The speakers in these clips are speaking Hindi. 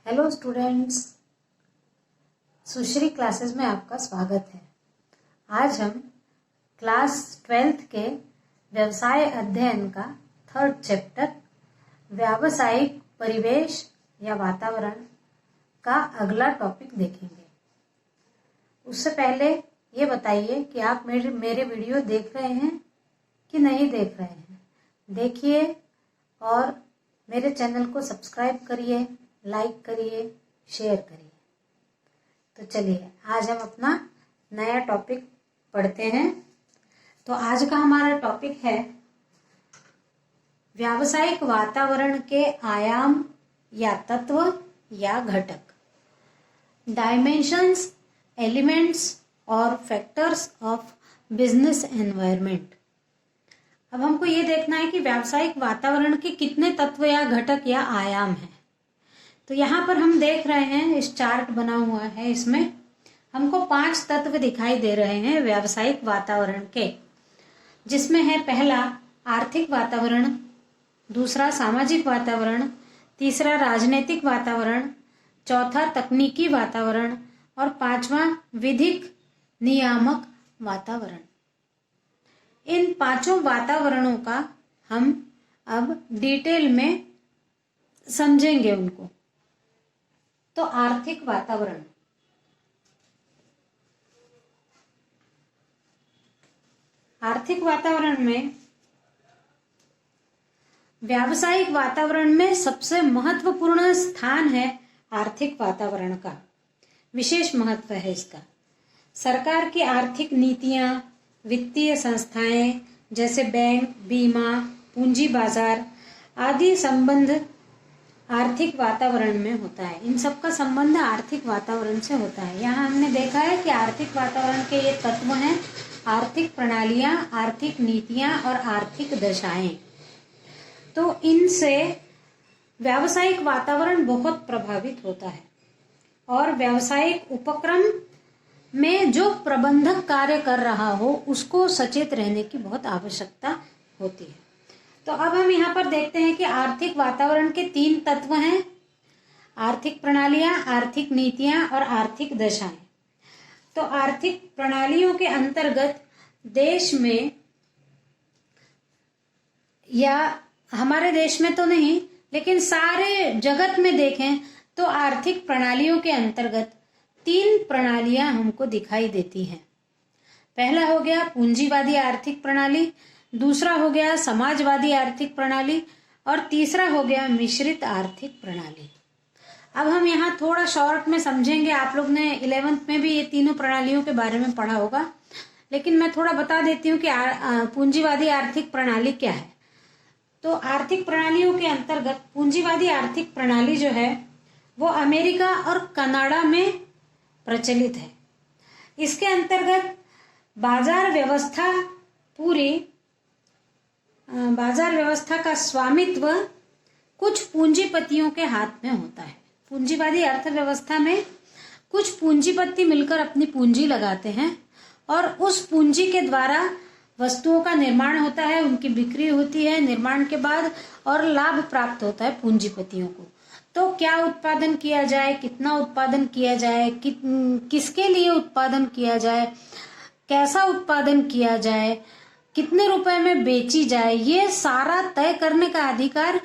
हेलो स्टूडेंट्स, सुश्री क्लासेस में आपका स्वागत है। आज हम क्लास 12th के व्यवसाय अध्ययन का 3rd चैप्टर व्यावसायिक परिवेश या वातावरण का अगला टॉपिक देखेंगे। उससे पहले ये बताइए कि आप मेरे वीडियो देख रहे हैं कि नहीं देख रहे हैं। देखिए और मेरे चैनल को सब्सक्राइब करिए, लाइक करिए, शेयर करिए। तो चलिए आज हम अपना नया टॉपिक पढ़ते हैं। तो आज का हमारा टॉपिक है व्यावसायिक वातावरण के आयाम या तत्व या घटक, डायमेंशंस, एलिमेंट्स और फैक्टर्स ऑफ बिजनेस एनवायरनमेंट। अब हमको ये देखना है कि व्यावसायिक वातावरण के कितने तत्व या घटक या आयाम हैं। तो यहाँ पर हम देख रहे हैं, इस चार्ट बना हुआ है, इसमें हमको 5 तत्व दिखाई दे रहे हैं व्यावसायिक वातावरण के, जिसमें है पहला आर्थिक वातावरण, दूसरा सामाजिक वातावरण, तीसरा राजनीतिक वातावरण, चौथा तकनीकी वातावरण और 5वां विधिक नियामक वातावरण। इन 5 वातावरणों का हम अब डिटेल में समझेंगे उनको। तो आर्थिक वातावरण, आर्थिक वातावरण में व्यावसायिक वातावरण में सबसे महत्वपूर्ण स्थान है आर्थिक वातावरण का। विशेष महत्व है इसका। सरकार की आर्थिक नीतियां, वित्तीय संस्थाएं जैसे बैंक, बीमा, पूंजी बाजार आदि संबंध आर्थिक वातावरण में होता है। इन सब का संबंध आर्थिक वातावरण से होता है। यहाँ हमने देखा है कि आर्थिक वातावरण के ये तत्व हैं आर्थिक प्रणालियां, आर्थिक नीतियां और आर्थिक दशाएं। तो इनसे व्यावसायिक वातावरण बहुत प्रभावित होता है और व्यावसायिक उपक्रम में जो प्रबंधक कार्य कर रहा हो उसको सचेत रहने की बहुत आवश्यकता होती है। तो अब हम यहाँ पर देखते हैं कि आर्थिक वातावरण के 3 तत्व हैं, आर्थिक प्रणालियां, आर्थिक नीतियां और आर्थिक दशाएं। तो आर्थिक प्रणालियों के अंतर्गत देश में या हमारे देश में तो नहीं, लेकिन सारे जगत में देखें तो आर्थिक प्रणालियों के अंतर्गत 3 प्रणालियां हमको दिखाई देती हैं। पहला हो गया पूंजीवादी आर्थिक प्रणाली, दूसरा हो गया समाजवादी आर्थिक प्रणाली और तीसरा हो गया मिश्रित आर्थिक प्रणाली। अब हम यहाँ थोड़ा शॉर्ट में समझेंगे। आप लोग ने 11th में भी ये तीनों प्रणालियों के बारे में पढ़ा होगा, लेकिन मैं थोड़ा बता देती हूँ कि पूंजीवादी आर्थिक प्रणाली क्या है। तो आर्थिक प्रणालियों के अंतर्गत पूंजीवादी आर्थिक प्रणाली जो है वो अमेरिका और कनाडा में प्रचलित है। इसके अंतर्गत बाजार व्यवस्था का स्वामित्व कुछ पूंजीपतियों के हाथ में होता है। पूंजीवादी अर्थव्यवस्था में कुछ पूंजीपति मिलकर अपनी पूंजी लगाते हैं और उस पूंजी के द्वारा वस्तुओं का निर्माण होता है, उनकी बिक्री होती है निर्माण के बाद और लाभ प्राप्त होता है पूंजीपतियों को। तो क्या उत्पादन किया जाए, कितना उत्पादन किया जाए, किसके लिए उत्पादन किया जाए, कैसा उत्पादन किया जाए, कितने रुपए में बेची जाए, ये सारा तय करने का अधिकार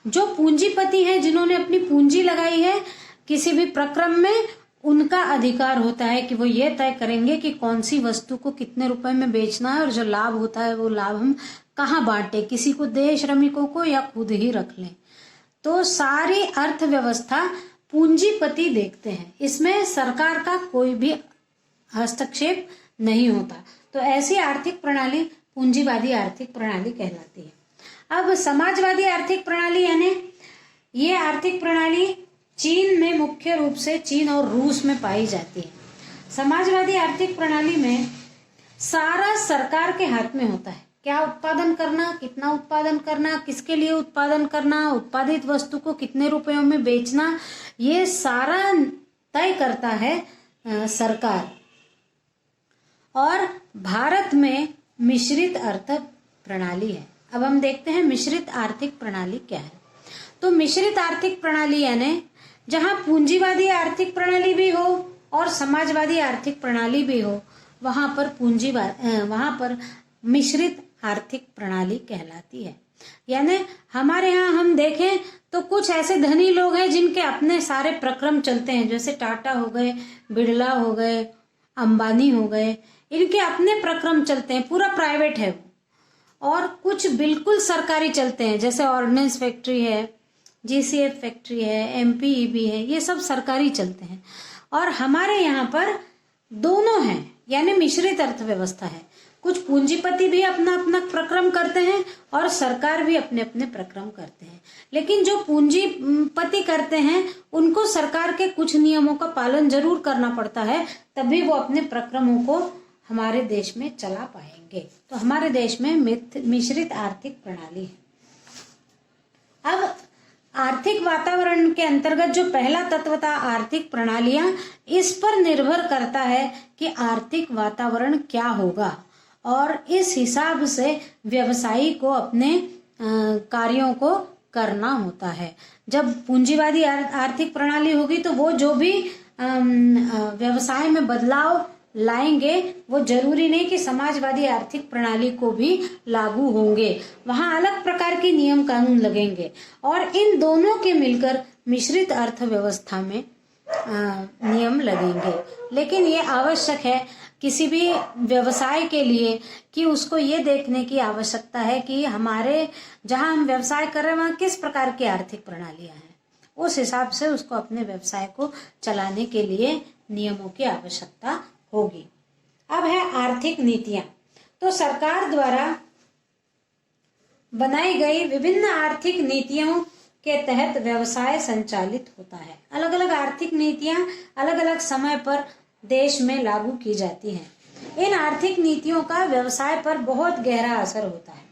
जो पूंजीपति हैं, जिन्होंने अपनी पूंजी लगाई है किसी भी प्रक्रम में, उनका अधिकार होता है कि वो ये तय करेंगे कि कौन सी वस्तु को कितने रुपए में बेचना है और जो लाभ होता है वो लाभ हम कहाँ बांटे, किसी को दे श्रमिकों को या खुद ही रख लें। तो सारी अर्थव्यवस्था पूंजीपति देखते हैं, इसमें सरकार का कोई भी हस्तक्षेप नहीं होता। तो ऐसी आर्थिक प्रणाली पूंजीवादी आर्थिक प्रणाली कहलाती है। अब समाजवादी आर्थिक प्रणाली यानी ये आर्थिक प्रणाली चीन में, मुख्य रूप से चीन और रूस में पाई जाती है। समाजवादी आर्थिक प्रणाली में सारा सरकार के हाथ में होता है। क्या उत्पादन करना, कितना उत्पादन करना, किसके लिए उत्पादन करना, उत्पादित वस्तु को कितने रुपयों में बेचना, ये सारा तय करता है सरकार। और भारत में मिश्रित अर्थ प्रणाली है। अब हम देखते हैं मिश्रित आर्थिक प्रणाली क्या है। तो मिश्रित आर्थिक प्रणाली यानी जहाँ पूंजीवादी आर्थिक प्रणाली भी हो और समाजवादी आर्थिक प्रणाली भी हो, वहां पर मिश्रित आर्थिक प्रणाली कहलाती है। यानी हमारे यहाँ हम देखें तो कुछ ऐसे धनी लोग हैं जिनके अपने सारे प्रक्रम चलते हैं, जैसे टाटा हो गए, बिरला हो गए, अंबानी हो गए, इनके अपने प्रक्रम चलते हैं, पूरा प्राइवेट है वो। और कुछ बिल्कुल सरकारी चलते हैं, जैसे ऑर्डिनेंस फैक्ट्री है, जीसीएफ फैक्ट्री है, एमपीईबी है, ये सब सरकारी चलते हैं। और हमारे यहाँ पर दोनों हैं, यानी मिश्रित अर्थव्यवस्था है। कुछ पूंजीपति भी अपना अपना प्रक्रम करते हैं और सरकार भी अपने अपने प्रक्रम करते हैं। लेकिन जो पूंजीपति करते हैं उनको सरकार के कुछ नियमों का पालन जरूर करना पड़ता है, तभी वो अपने प्रक्रमों को हमारे देश में चला पाएंगे। तो हमारे देश में मिश्रित आर्थिक प्रणाली है। अब आर्थिक वातावरण के अंतर्गत जो पहला तत्व था आर्थिक प्रणालियां, इस पर निर्भर करता है कि आर्थिक वातावरण क्या होगा और इस हिसाब से व्यवसायी को अपने कार्यों को करना होता है। जब पूंजीवादी आर्थिक प्रणाली होगी तो वो जो भी व्यवसाय में बदलाव लाएंगे वो जरूरी नहीं कि समाजवादी आर्थिक प्रणाली को भी लागू होंगे, वहां अलग प्रकार के नियम कानून लगेंगे और इन दोनों के मिलकर मिश्रित अर्थव्यवस्था में नियम लगेंगे। लेकिन ये आवश्यक है किसी भी व्यवसाय के लिए कि उसको ये देखने की आवश्यकता है कि हमारे जहां हम व्यवसाय कर रहे हैं वहां किस प्रकार की आर्थिक प्रणालियां हैं, उस हिसाब से उसको अपने व्यवसाय को चलाने के लिए नियमों की आवश्यकता होगी। अब है आर्थिक नीतियां। तो सरकार द्वारा बनाई गई विभिन्न आर्थिक नीतियों के तहत व्यवसाय संचालित होता है। अलग अलग आर्थिक नीतियां अलग अलग समय पर देश में लागू की जाती हैं। इन आर्थिक नीतियों का व्यवसाय पर बहुत गहरा असर होता है।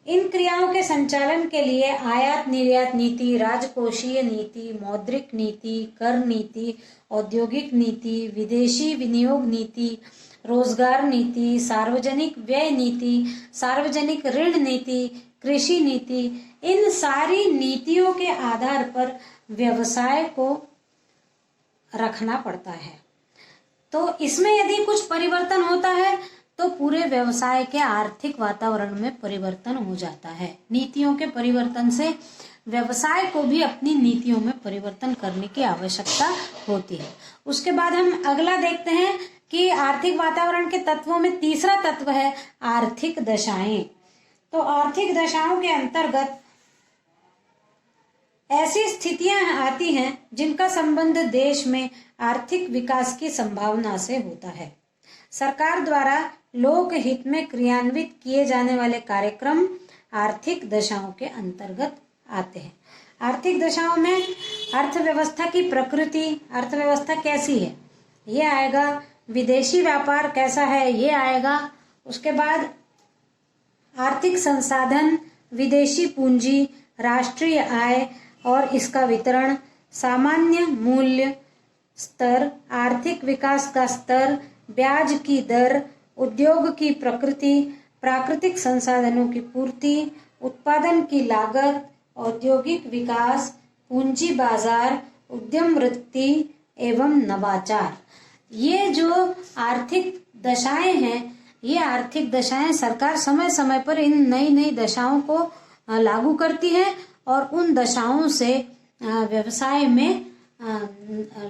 इन क्रियाओं के संचालन के लिए आयात निर्यात नीति, राजकोषीय नीति, मौद्रिक नीति, कर नीति, औद्योगिक नीति, विदेशी विनियोग नीति, रोजगार नीति, सार्वजनिक व्यय नीति, सार्वजनिक ऋण नीति, कृषि नीति, इन सारी नीतियों के आधार पर व्यवसाय को रखना पड़ता है। तो इसमें यदि कुछ परिवर्तन होता है तो पूरे व्यवसाय के आर्थिक वातावरण में परिवर्तन हो जाता है। नीतियों के परिवर्तन से व्यवसाय को भी अपनी नीतियों में परिवर्तन करने की आवश्यकता होती है। उसके बाद हम अगला देखते हैं कि आर्थिक वातावरण के तत्वों में तीसरा तत्व है आर्थिक दशाएं। तो आर्थिक दशाओं के अंतर्गत ऐसी स्थितियां आती हैं जिनका संबंध देश में आर्थिक विकास की संभावना से होता है। सरकार द्वारा लोक हित में क्रियान्वित किए जाने वाले कार्यक्रम आर्थिक दशाओं के अंतर्गत आते हैं। आर्थिक दशाओं में अर्थव्यवस्था की प्रकृति, अर्थव्यवस्था कैसी है ये आएगा, विदेशी व्यापार कैसा है ये आएगा, उसके बाद आर्थिक संसाधन, विदेशी पूंजी, राष्ट्रीय आय और इसका वितरण, सामान्य मूल्य स्तर, आर्थिक विकास का स्तर, ब्याज की दर, उद्योग की प्रकृति, प्राकृतिक संसाधनों की पूर्ति, उत्पादन की लागत, औद्योगिक विकास, पूंजी बाजार, उद्यम वृत्ति एवं नवाचार। ये जो आर्थिक दशाएं हैं, ये आर्थिक दशाएं सरकार समय समय पर इन नई नई दशाओं को लागू करती है और उन दशाओं से व्यवसाय में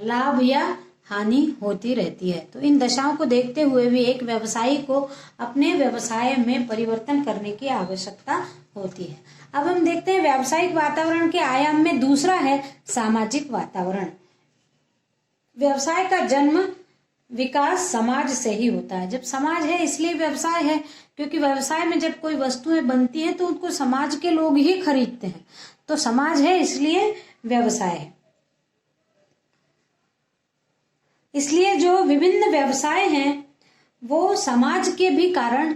लाभ या हानि होती रहती है। तो इन दशाओं को देखते हुए भी एक व्यवसायी को अपने व्यवसाय में परिवर्तन करने की आवश्यकता होती है। अब हम देखते हैं व्यावसायिक वातावरण के आयाम में दूसरा है सामाजिक वातावरण। व्यवसाय का जन्म विकास समाज से ही होता है। जब समाज है इसलिए व्यवसाय है, क्योंकि व्यवसाय में जब कोई वस्तुएं बनती हैं तो उनको समाज के लोग ही खरीदते हैं। तो समाज है इसलिए व्यवसाय है। इसलिए जो विभिन्न व्यवसाय हैं वो समाज के भी कारण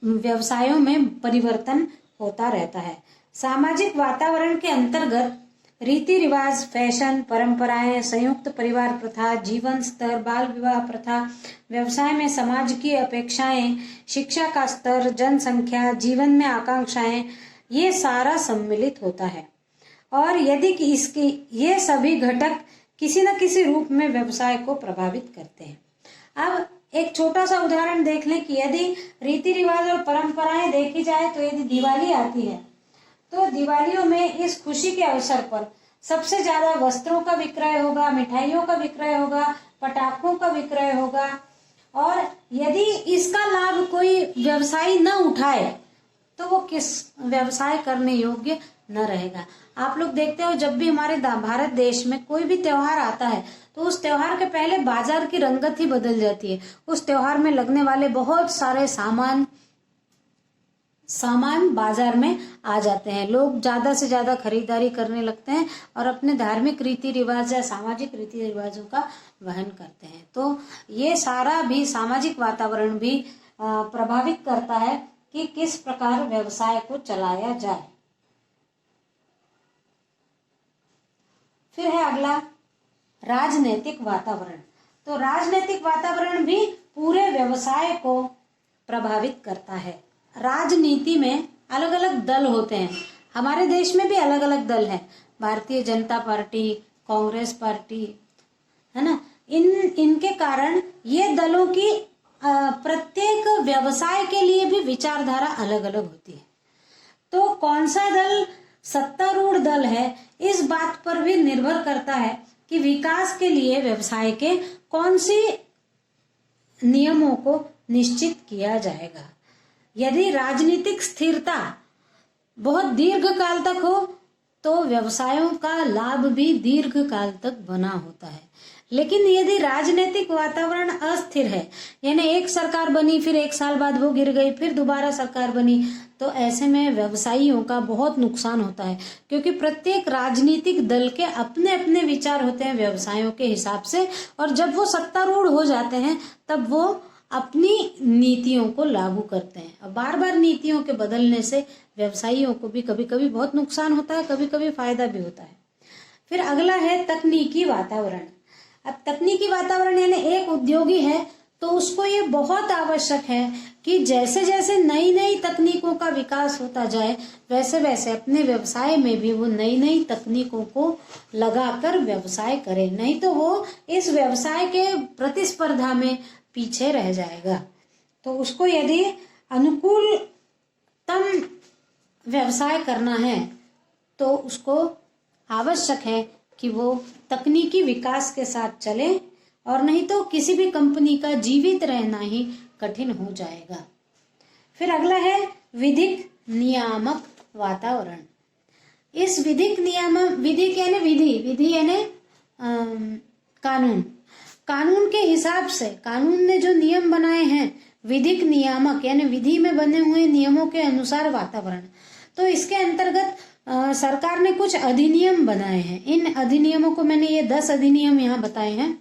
व्यवसायों में परिवर्तन होता रहता है। सामाजिक वातावरण के अंतर्गत रीति रिवाज, फैशन, परंपराएं, संयुक्त परिवार प्रथा, जीवन स्तर, बाल विवाह प्रथा, व्यवसाय में समाज की अपेक्षाएं, शिक्षा का स्तर, जनसंख्या, जीवन में आकांक्षाएं, ये सारा सम्मिलित होता है। और यदि कि इसके ये सभी घटक किसी न किसी रूप में व्यवसाय को प्रभावित करते हैं। अब एक छोटा सा उदाहरण देख लें कि यदि रीति रिवाज और परंपराएं देखी जाए तो यदि दिवाली आती है तो दिवालियों में इस खुशी के अवसर पर सबसे ज्यादा वस्त्रों का विक्रय होगा, मिठाइयों का विक्रय होगा, पटाखों का विक्रय होगा। और यदि इसका लाभ कोई व्यवसायी न उठाए तो वो किस व्यवसाय करने योग्य न रहेगा। आप लोग देखते हो जब भी हमारे भारत देश में कोई भी त्योहार आता है तो उस त्योहार के पहले बाजार की रंगत ही बदल जाती है। उस त्योहार में लगने वाले बहुत सारे सामान बाजार में आ जाते हैं। लोग ज्यादा से ज्यादा खरीदारी करने लगते हैं और अपने धार्मिक रीति रिवाज या सामाजिक रीति रिवाजों का वहन करते हैं। तो ये सारा भी सामाजिक वातावरण भी प्रभावित करता है कि किस प्रकार व्यवसाय को चलाया जाए। फिर है अगला राजनीतिक वातावरण। तो राजनीतिक वातावरण भी पूरे व्यवसाय को प्रभावित करता है। राजनीति में अलग अलग दल होते हैं। हमारे देश में भी अलग अलग दल हैं, भारतीय जनता पार्टी, कांग्रेस पार्टी, है ना। इनके कारण ये दलों की प्रत्येक व्यवसाय के लिए भी विचारधारा अलग अलग होती है। तो कौन सा दल सत्तारूढ़ दल है इस बात पर भी निर्भर करता है कि विकास के लिए व्यवसाय के कौन सी नियमों को निश्चित किया जाएगा। यदि राजनीतिक स्थिरता बहुत दीर्घ काल तक हो तो व्यवसायों का लाभ भी दीर्घ काल तक बना होता है। लेकिन यदि राजनीतिक वातावरण अस्थिर है, यानी एक सरकार बनी फिर एक साल बाद वो गिर गई, फिर दोबारा सरकार बनी, तो ऐसे में व्यवसायियों का बहुत नुकसान होता है। क्योंकि प्रत्येक राजनीतिक दल के अपने अपने विचार होते हैं व्यवसायों के हिसाब से, और जब वो सत्तारूढ़ हो जाते हैं तब वो अपनी नीतियों को लागू करते हैं। अब बार बार नीतियों के बदलने से व्यवसायियों को भी कभी कभी बहुत नुकसान होता है, कभी कभी फायदा भी होता है। फिर अगला है तकनीकी वातावरण। अब तकनीकी वातावरण यानी एक उद्योगी है तो उसको ये बहुत आवश्यक है कि जैसे जैसे नई नई तकनीकों का विकास होता जाए वैसे वैसे अपने व्यवसाय में भी वो नई नई तकनीकों को लगाकर व्यवसाय करे, नहीं तो वो इस व्यवसाय के प्रतिस्पर्धा में पीछे रह जाएगा। तो उसको यदि अनुकूलतम व्यवसाय करना है तो उसको आवश्यक है कि वो तकनीकी विकास के साथ चले, और नहीं तो किसी भी कंपनी का जीवित रहना ही कठिन हो जाएगा। फिर अगला है विधिक नियामक वातावरण। इस विधिक नियामक, विधिक यानी विधि यानी कानून के हिसाब से कानून ने जो नियम बनाए हैं, विधिक नियामक यानी विधि में बने हुए नियमों के अनुसार वातावरण। तो इसके अंतर्गत सरकार ने कुछ अधिनियम बनाए हैं। इन अधिनियमों को मैंने ये 10 अधिनियम यहाँ बताए हैं।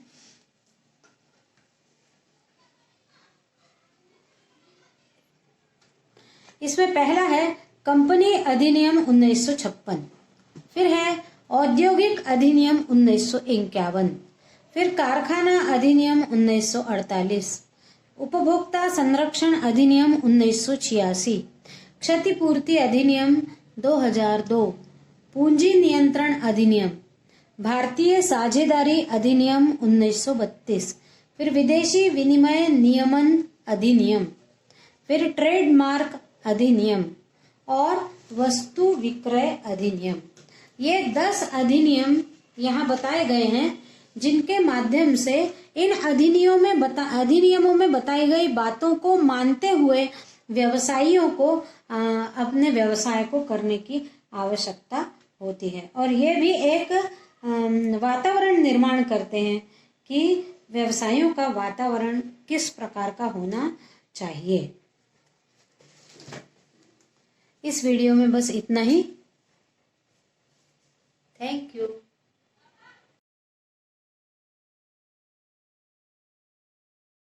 इसमें पहला है कंपनी अधिनियम 1956, फिर है औद्योगिक अधिनियम 1951, फिर कारखाना अधिनियम 1948, उपभोक्ता संरक्षण अधिनियम 1986, क्षतिपूर्ति अधिनियम 2002, पूंजी नियंत्रण अधिनियम, भारतीय साझेदारी अधिनियम 1932, फिर विदेशी विनिमय नियमन अधिनियम, फिर ट्रेडमार्क अधिनियम और वस्तु विक्रय अधिनियम। ये 10 अधिनियम यहाँ बताए गए हैं जिनके माध्यम से इन अधिनियमों में बताई गई बातों को मानते हुए व्यवसायियों को अपने व्यवसाय को करने की आवश्यकता होती है। और ये भी एक वातावरण निर्माण करते हैं कि व्यवसायों का वातावरण किस प्रकार का होना चाहिए। इस वीडियो में बस इतना ही।